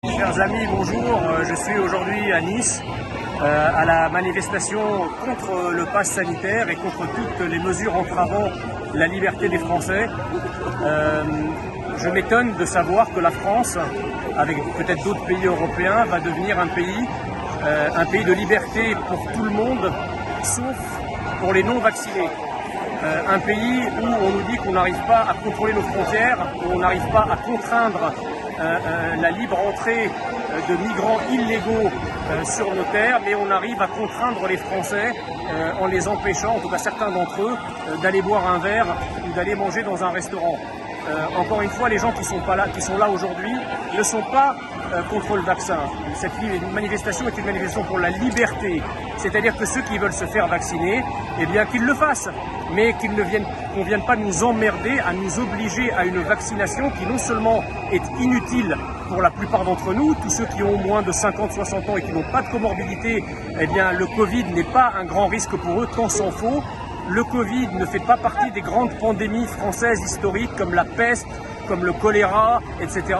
Chers amis, bonjour. Je suis aujourd'hui à Nice, à la manifestation contre le pass sanitaire et contre toutes les mesures entravant la liberté des Français. Je m'étonne de savoir que la France, avec peut-être d'autres pays européens, va devenir un pays de liberté pour tout le monde, sauf pour les non-vaccinés. Un pays où on nous dit qu'on n'arrive pas à contrôler nos frontières, où on n'arrive pas à contraindre la libre entrée de migrants illégaux sur nos terres, mais on arrive à contraindre les Français en les empêchant, en tout cas certains d'entre eux, d'aller boire un verre ou d'aller manger dans un restaurant. Encore une fois, les gens qui sont là aujourd'hui ne sont pas contre le vaccin. Cette manifestation est une manifestation pour la liberté, c'est-à-dire que ceux qui veulent se faire vacciner, eh bien qu'ils le fassent, mais qu'on ne vienne pas nous emmerder à nous obliger à une vaccination qui non seulement est inutile pour la plupart d'entre nous, tous ceux qui ont moins de 50-60 ans et qui n'ont pas de comorbidité, eh bien le Covid n'est pas un grand risque pour eux, tant s'en faut. Le Covid ne fait pas partie des grandes pandémies françaises historiques comme la peste, comme le choléra, etc.,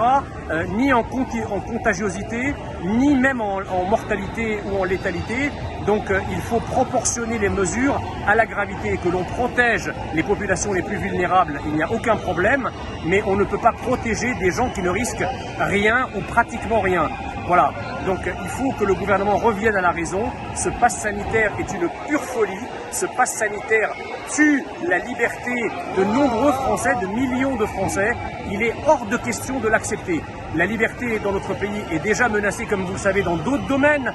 ni en contagiosité, ni même en mortalité ou en létalité. Donc il faut proportionner les mesures à la gravité et que l'on protège les populations les plus vulnérables, il n'y a aucun problème, mais on ne peut pas protéger des gens qui ne risquent rien ou pratiquement rien. Voilà, donc il faut que le gouvernement revienne à la raison. Ce pass sanitaire est une pure folie. Ce pass sanitaire tue la liberté de nombreux Français, de millions de Français. Il est hors de question de l'accepter. La liberté dans notre pays est déjà menacée, comme vous le savez, dans d'autres domaines.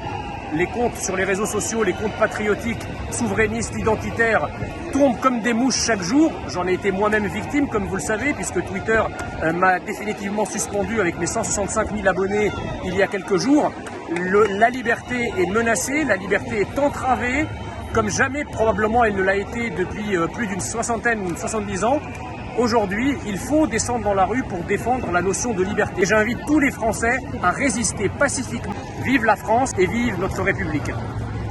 Les comptes sur les réseaux sociaux, les comptes patriotiques, souverainistes, identitaires, tombent comme des mouches chaque jour. J'en ai été moi-même victime, comme vous le savez, puisque Twitter m'a définitivement suspendu avec mes 165 000 abonnés il y a quelques jours. La liberté est menacée, la liberté est entravée, comme jamais probablement elle ne l'a été depuis plus d'une soixantaine ou 70 ans. Aujourd'hui, il faut descendre dans la rue pour défendre la notion de liberté. Et j'invite tous les Français à résister pacifiquement. Vive la France et vive notre République.